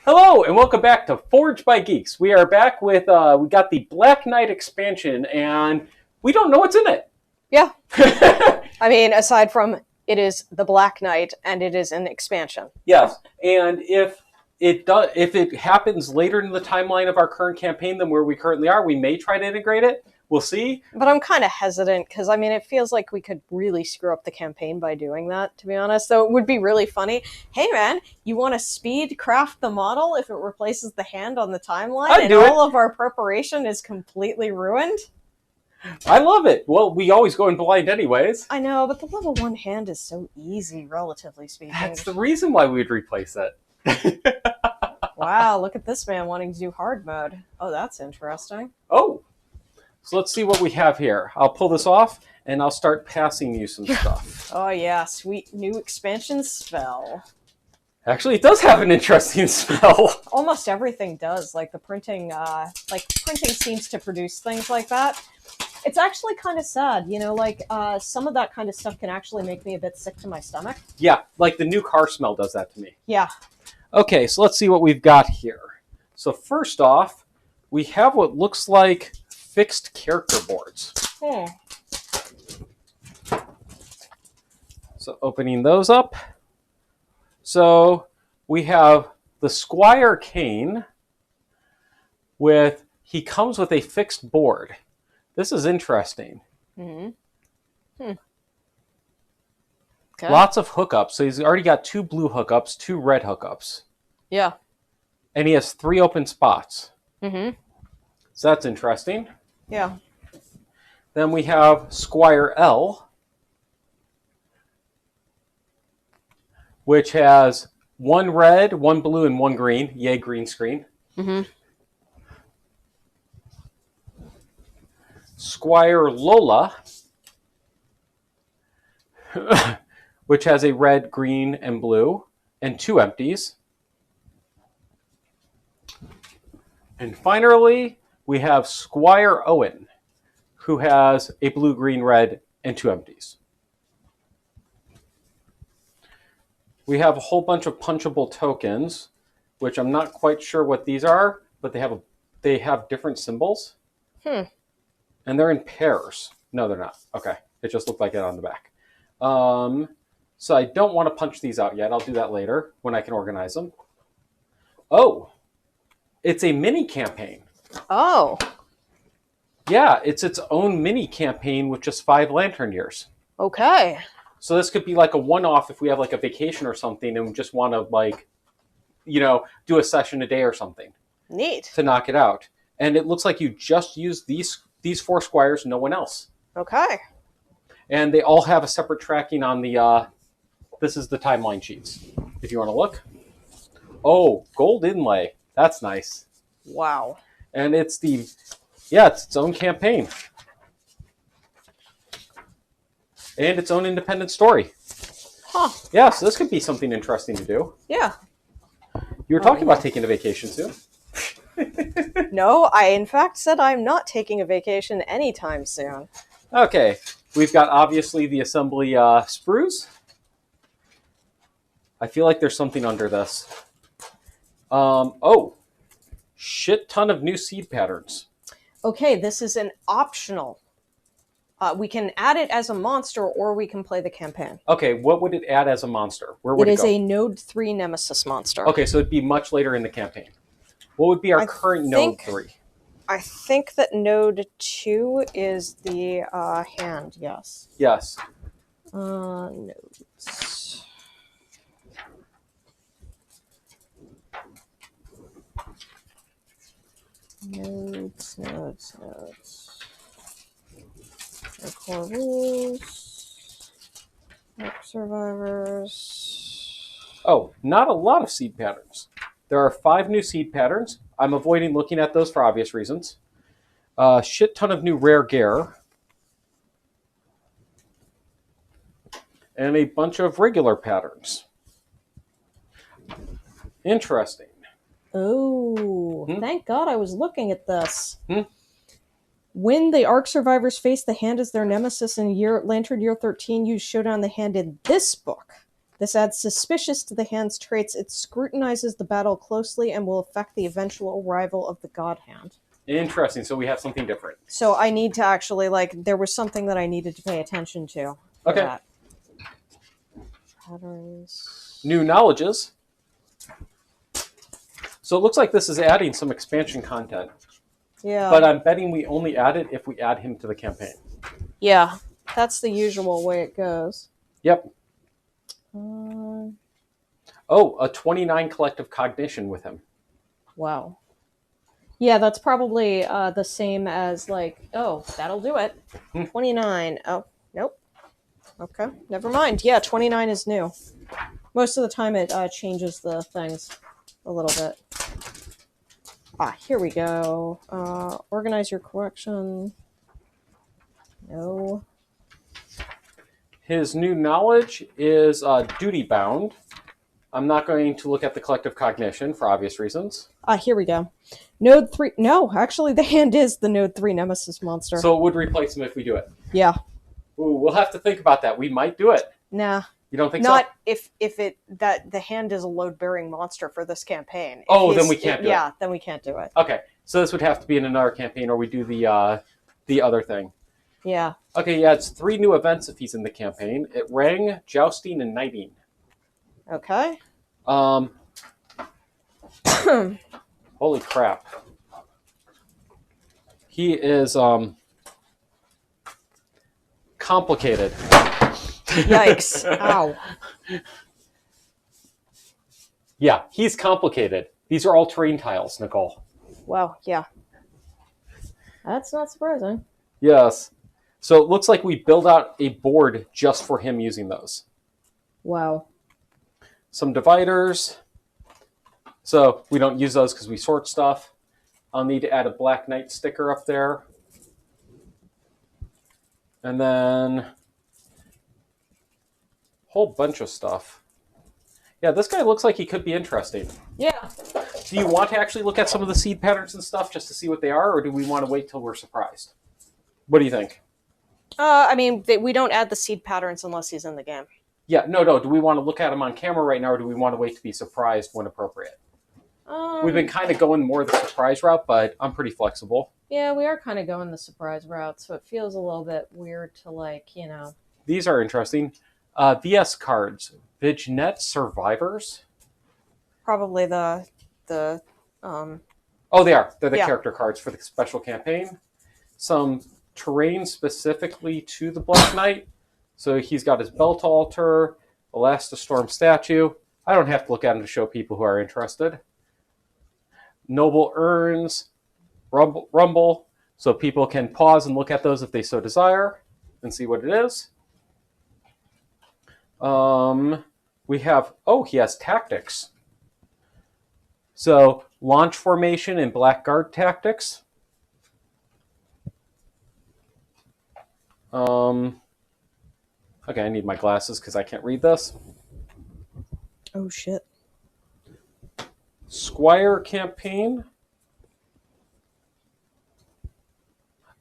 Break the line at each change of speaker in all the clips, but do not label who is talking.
Hello and welcome back to Forged by Geeks. We are back with we got the Black Knight expansion and we don't know what's in it.
Yeah. I mean, aside from it is the Black Knight and it is an expansion.
Yes, and if it happens later in the timeline of our current campaign than where we currently are, we may try to integrate it. We'll see.
But I'm kind of hesitant because, I mean, it feels like we could really screw up the campaign by doing that, to be honest. So it would be really funny. Hey, man, you want to speed craft the model if it replaces the hand on the timeline and all of our preparation is completely ruined?
I love it. Well, we always go in blind anyways.
I know, but the level 1 hand is so easy, relatively speaking.
That's the reason why we'd replace it.
Wow, look at this man wanting to do hard mode. Oh, that's interesting.
Oh. So let's see what we have here. I'll pull this off, and I'll start passing you some stuff.
Oh yeah, sweet new expansion spell.
Actually, it does have an interesting spell.
Almost everything does. Like the printing, printing seems to produce things like that. It's actually kind of sad, you know. Like some of that kind of stuff can actually make me a bit sick to my stomach.
Yeah, like the new car smell does that to me.
Yeah.
Okay, so let's see what we've got here. So first off, we have what looks like fixed character boards. So opening those up. So we have the Squire Kane he comes with a fixed board. This is interesting.
Okay.
Lots of hookups. So he's already got 2 blue hookups, 2 red hookups.
Yeah.
And he has 3 open spots.
So
that's interesting.
Yeah.
Then we have Squire L, which has 1 red, 1 blue, and 1 green. Yay, green screen. Squire Lola, which has a red, green, and blue, and 2 empties. And finally, we have Squire Owen, who has a blue, green, red, and 2 empties. We have a whole bunch of punchable tokens, which I'm not quite sure what these are, but they have different symbols. And they're in pairs. No, they're not. Okay. It just looked like it on the back. So I don't want to punch these out yet. I'll do that later when I can organize them. Oh, it's a mini campaign.
Oh.
Yeah, it's its own mini campaign with just 5 lantern years.
Okay.
So this could be like a one-off if we have like a vacation or something and we just want to like, you know, do a session a day or something.
Neat.
To knock it out. And it looks like you just use these 4 squires, no one else.
Okay.
And they all have a separate tracking on the, this is the timeline sheets, if you want to look. Oh, gold inlay. That's nice.
Wow.
And it's its own campaign. And its own independent story.
Huh.
Yeah, so this could be something interesting to do.
Yeah.
You were talking about taking a vacation soon.
No, I in fact said I'm not taking a vacation anytime soon.
Okay. We've got obviously the assembly sprues. I feel like there's something under this. Oh. Shit ton of new seed patterns.
Okay, this is an optional. We can add it as a monster, or we can play the campaign.
Okay, what would it add as a monster? Where would it go?
It is a Node 3 Nemesis monster.
Okay, so it'd be much later in the campaign. What would be our current Node 3?
I think that Node 2 is the hand, yes.
Yes.
Nodes. Nodes. The core rules. Survivors.
Oh, not a lot of seed patterns. There are 5 new seed patterns. I'm avoiding looking at those for obvious reasons. Shit ton of new rare gear. And a bunch of regular patterns. Interesting.
Oh, thank God I was looking at this. When the Ark survivors face the hand as their nemesis in Lantern Year 13, use Showdown the Hand in this book. This adds suspicious to the hand's traits. It scrutinizes the battle closely and will affect the eventual arrival of the god hand.
Interesting. So we have something different.
So I need to actually, there was something that I needed to pay attention to.
Okay.
That. Patterns.
New knowledges. So it looks like this is adding some expansion content.
Yeah.
But I'm betting we only add it if we add him to the campaign.
Yeah. That's the usual way it goes.
Yep. A 29 collective cognition with him.
Wow. Yeah, that's probably the same as that'll do it. 29. Oh, nope. Okay, never mind. Yeah, 29 is new. Most of the time it changes the things a little bit. Here we go. Organize your collection. No.
His new knowledge is duty bound. I'm not going to look at the collective cognition for obvious reasons.
Here we go. Node 3. No, actually, the hand is the Node 3 Nemesis monster.
So it would replace him if we do it.
Yeah.
Ooh, we'll have to think about that. We might do it.
Nah.
You don't think
Not
so?
if the hand is a load-bearing monster for this campaign.
Then we can't do it.
Yeah, then we can't do it.
Okay, so this would have to be in another campaign, or we do the other thing.
Yeah.
Okay, yeah, it's 3 new events if he's in the campaign. It rang, jousting, and knighting.
Okay.
Holy crap. He is complicated.
Yikes. Ow.
Yeah, he's complicated. These are all terrain tiles, Nicole.
Wow, yeah. That's not surprising.
Yes. So it looks like we build out a board just for him using those.
Wow.
Some dividers. So we don't use those because we sort stuff. I'll need to add a Black Knight sticker up there. And then a whole bunch of stuff. Yeah, this guy looks like he could be interesting.
Yeah.
Do you want to actually look at some of the seed patterns and stuff just to see what they are, or do we want to wait till we're surprised? What do you think?
We don't add the seed patterns unless he's in the game.
Yeah, no. Do we want to look at them on camera right now, or do we want to wait to be surprised when appropriate? We've been kind of going more the surprise route, but I'm pretty flexible.
Yeah, we are kind of going the surprise route, so it feels a little bit weird to,
These are interesting. VS cards. Vignet Survivors?
Probably the
Oh, they are. They're the
Yeah.
character cards for the special campaign. Some terrain specifically to the Black Knight. So he's got his belt altar, Elastistorm statue. I don't have to look at them to show people who are interested. Noble urns, rumble, so people can pause and look at those if they so desire and see what it is. We have, he has tactics. So launch formation and blackguard tactics. Okay, I need my glasses because I can't read this.
Oh shit.
Squire campaign.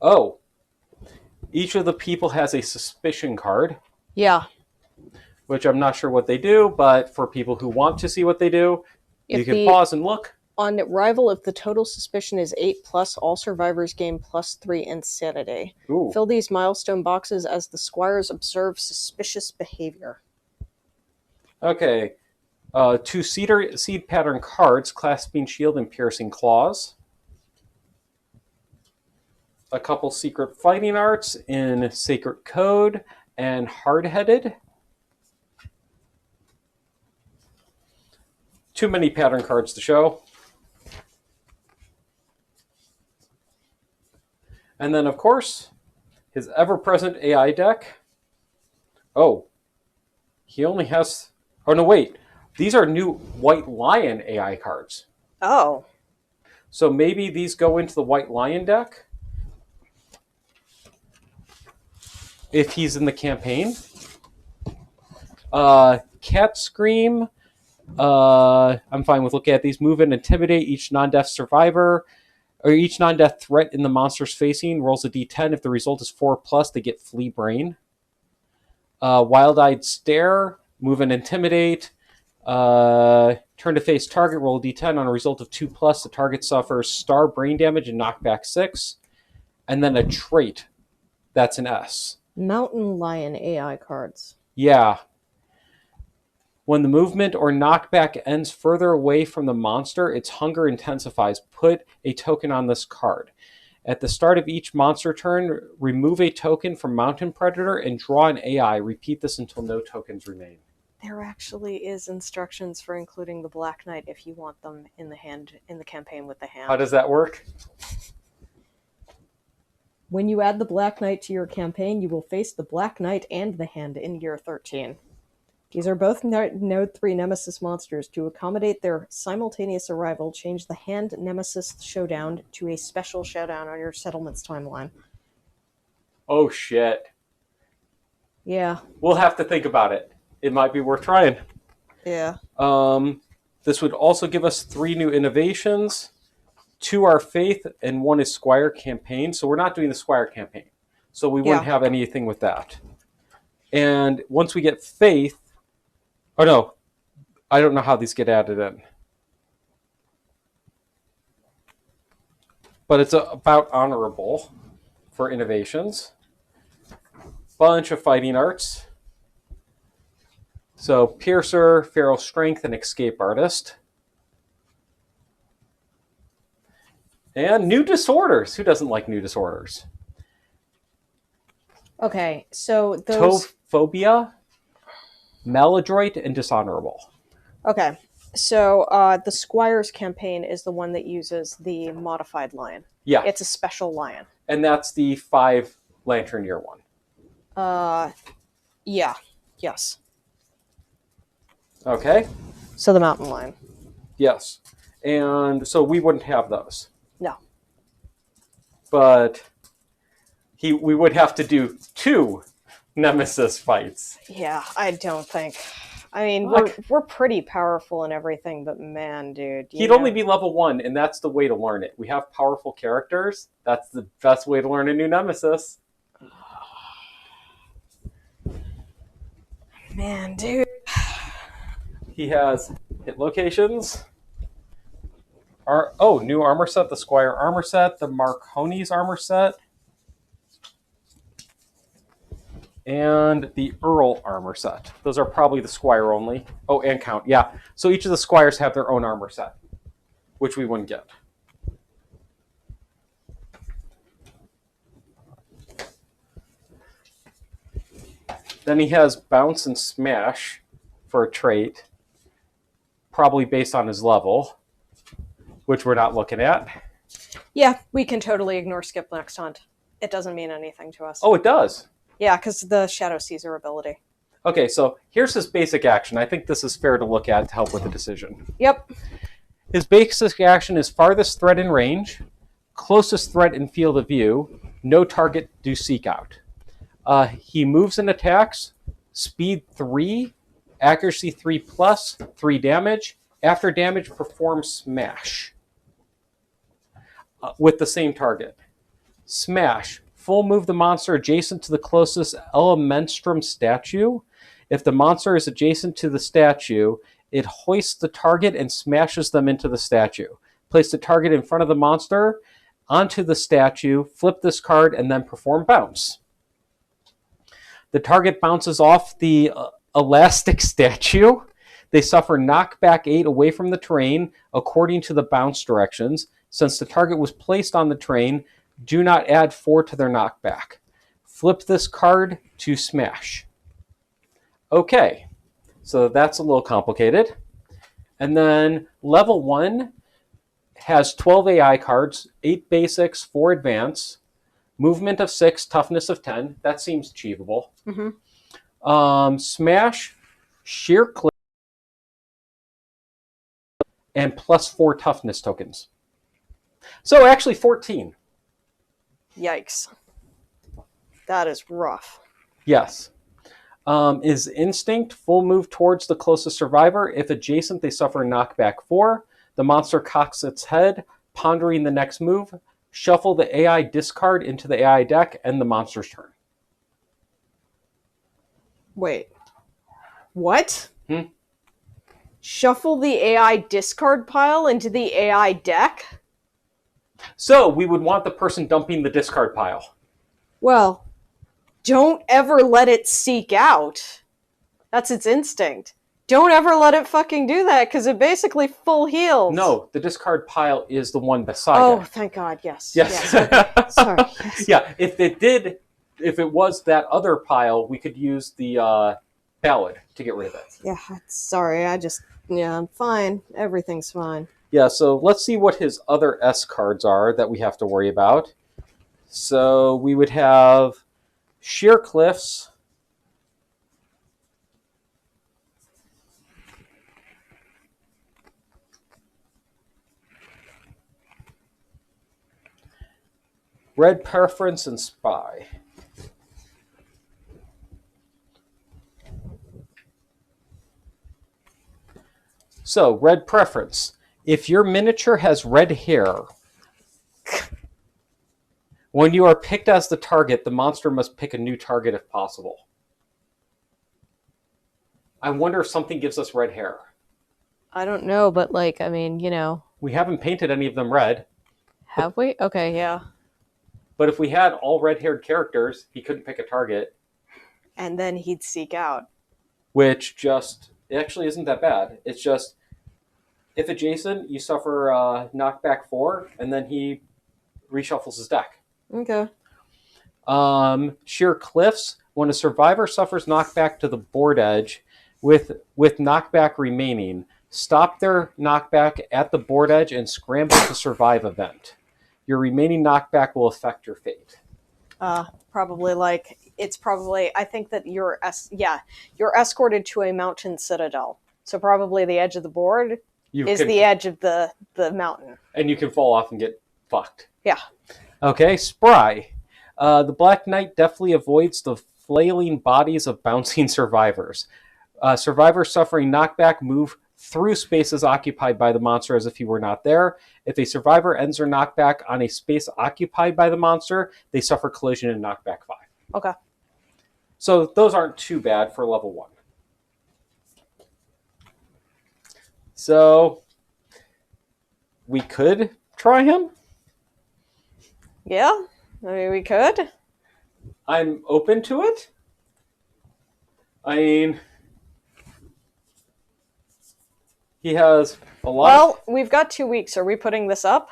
Oh. Each of the people has a suspicion card.
Yeah.
Which I'm not sure what they do, but for people who want to see what they do, you can pause and look.
On arrival, if the total suspicion is 8+, all survivors gain +3 insanity.
Ooh.
Fill these milestone boxes as the squires observe suspicious behavior.
Okay. 2 seed pattern cards, clasping shield and piercing claws. A couple secret fighting arts in Sacred Code and Hard-Headed. Too many pattern cards to show. And then, of course, his ever-present AI deck. Oh, he only has... Oh, no, wait. These are new White Lion AI cards.
Oh.
So maybe these go into the White Lion deck if he's in the campaign. Cat Scream. I'm fine with looking at these. Move and intimidate each non-death survivor or each non-death threat in the monsters facing. Rolls a d10. If the result is 4+, they get Flea Brain. Wild-Eyed Stare. Move and intimidate. Turn to face target, roll d10 on a result of 2+. The target suffers star brain damage and knockback 6. And then a trait. That's an S.
Mountain Lion AI cards.
Yeah. When the movement or knockback ends further away from the monster, its hunger intensifies. Put a token on this card. At the start of each monster turn, remove a token from Mountain Predator and draw an AI. Repeat this until no tokens remain.
There actually is instructions for including the Black Knight if you want them in the campaign with the hand.
How does that work?
When you add the Black Knight to your campaign, you will face the Black Knight and the hand in year 13. These are both Node 3 Nemesis monsters. To accommodate their simultaneous arrival, change the Hand Nemesis Showdown to a special showdown on your settlements timeline.
Oh, shit.
Yeah.
We'll have to think about it. It might be worth trying.
Yeah.
This would also give us 3 new innovations. 2 are Faith, and 1 is Squire campaign. So we're not doing the Squire campaign. So we wouldn't have anything with that. And once we get Faith... Oh, no. I don't know how these get added in. But it's about honorable for innovations. Bunch of fighting arts. So Piercer, Feral Strength, and Escape Artist. And new disorders. Who doesn't like new disorders?
Okay, so those...
Phobia, Maladroit, and Dishonorable.
Okay, so the Squire's campaign is the one that uses the modified lion.
Yeah.
It's a special lion.
And that's the 5 Lantern Year one.
Yeah. Yes.
Okay.
So the mountain lion.
Yes. And so we wouldn't have those.
No.
But we would have to do 2 Nemesis fights.
Yeah, I don't think. I mean,
Look,
we're pretty powerful and everything, but man, dude.
He'd only be level 1, and that's the way to learn it. We have powerful characters. That's the best way to learn a new Nemesis.
Man, dude.
He has hit locations. New armor set, the Squire armor set, the Marconi's armor set, and the Earl armor set. Those are probably the Squire only. Oh, and Count, yeah. So each of the Squires have their own armor set, which we wouldn't get. Then he has Bounce and Smash for a trait, probably based on his level, which we're not looking at.
Yeah, we can totally ignore Skip Next Hunt. It doesn't mean anything to us.
Oh, it does.
Yeah, because the Shadow Caesar ability.
Okay, so here's his basic action. I think this is fair to look at to help with the decision.
Yep.
His basic action is farthest threat in range, closest threat in field of view, no target do seek out. He moves and attacks, speed 3, accuracy 3+, 3 damage. After damage, perform Smash with the same target. Smash. Full move the monster adjacent to the closest Elementrum statue. If the monster is adjacent to the statue, it hoists the target and smashes them into the statue. Place the target in front of the monster onto the statue, flip this card, and then perform Bounce. The target bounces off the elastic statue. They suffer knockback 8 away from the terrain according to the bounce directions. Since the target was placed on the terrain, do not add 4 to their knockback. Flip this card to Smash. Okay, so that's a little complicated. And then level 1 has 12 AI cards, 8 basics, 4 advance, movement of 6, toughness of 10. That seems achievable. Mm-hmm. Smash, sheer clip, and +4 toughness tokens. So actually 14.
Yikes. That is rough.
Yes. Is instinct, full move towards the closest survivor. If adjacent, they suffer knockback 4. The monster cocks its head, pondering the next move. Shuffle the AI discard into the AI deck, and the monster's turn.
Wait. What?
Hmm?
Shuffle the AI discard pile into the AI deck?
So we would want the person dumping the discard pile.
Well, don't ever let it seek out. That's its instinct. Don't ever let it fucking do that, because it basically full heals.
No, the discard pile is the one beside it.
Oh, thank God, yes.
Yes.
Okay. Sorry. Yes.
Yeah, if it was that other pile, we could use the ballad to get rid of it.
Yeah, sorry, I'm fine. Everything's fine.
Yeah, so let's see what his other S cards are that we have to worry about. So we would have Sheer Cliffs. Red Preference and Spy. So, Red Preference. If your miniature has red hair, when you are picked as the target, the monster must pick a new target if possible. I wonder if something gives us red hair.
I don't know, but
We haven't painted any of them red.
Have we? Okay, yeah.
But if we had all red-haired characters, he couldn't pick a target.
And then he'd seek out.
Which it actually isn't that bad. It's just, if adjacent, you suffer knockback 4, and then he reshuffles his deck.
Okay.
Sheer Cliffs. When a survivor suffers knockback to the board edge with knockback remaining, stop their knockback at the board edge and scramble to survive event. Your remaining knockback will affect your fate.
I think that you're escorted to a mountain citadel. So probably the edge of the board the edge of the mountain.
And you can fall off and get fucked.
Yeah.
Okay, Spry. The Black Knight deftly avoids the flailing bodies of bouncing survivors. Survivors suffering knockback move through spaces occupied by the monster as if he were not there. If a survivor ends their knockback on a space occupied by the monster, they suffer collision and knockback 5.
Okay.
So those aren't too bad for level 1. So we could try him.
Yeah, we could.
I'm open to it. I mean, he has a lot.
Well, we've got 2 weeks. Are we putting this up?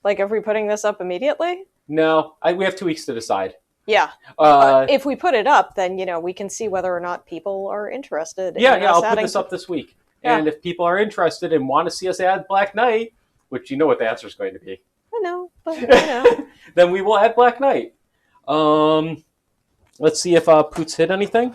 Are we putting this up immediately?
No, we have 2 weeks to decide.
Yeah. If we put it up, then we can see whether or not people are interested.
Yeah, I'll put this up this week. Yeah. And if people are interested and want to see us add Black Knight, which you know what the answer is going to be.
I know, but
then we will add Black Knight. Let's see if Poots hit anything.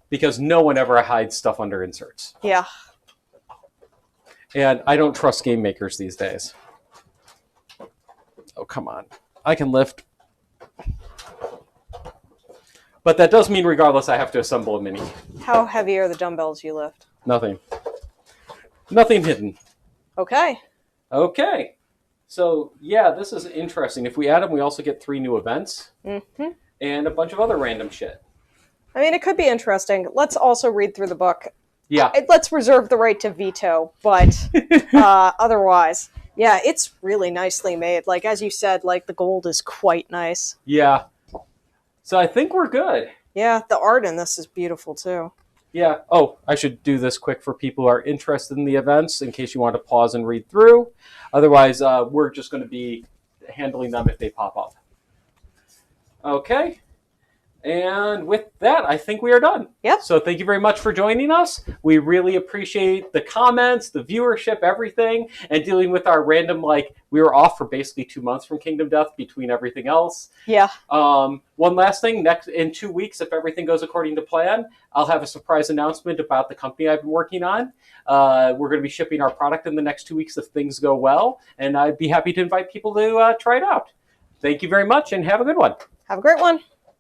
Because no one ever hides stuff under inserts.
Yeah.
And I don't trust game makers these days. Oh, come on. I can lift. But that does mean regardless I have to assemble a mini.
How heavy are the dumbbells you lift?
Nothing. Nothing hidden.
Okay.
Okay. So, yeah, this is interesting. If we add them, we also get 3 new events.
Mm-hmm.
And a bunch of other random shit.
I mean, it could be interesting. Let's also read through the book.
Yeah.
Let's reserve the right to veto, but otherwise, yeah, it's really nicely made. As you said, the gold is quite nice.
Yeah. So I think we're good.
Yeah, the art in this is beautiful, too.
Yeah. Oh, I should do this quick for people who are interested in the events in case you want to pause and read through. Otherwise, we're just going to be handling them if they pop up. Okay. And with that, I think we are done.
Yep.
So thank you very much for joining us. We really appreciate the comments, the viewership, everything, and dealing with our random, we were off for basically 2 months from Kingdom Death between everything else.
Yeah.
One last thing, in 2 weeks, if everything goes according to plan, I'll have a surprise announcement about the company I've been working on. We're going to be shipping our product in the next 2 weeks if things go well, and I'd be happy to invite people to try it out. Thank you very much, and have a good one.
Have a great one.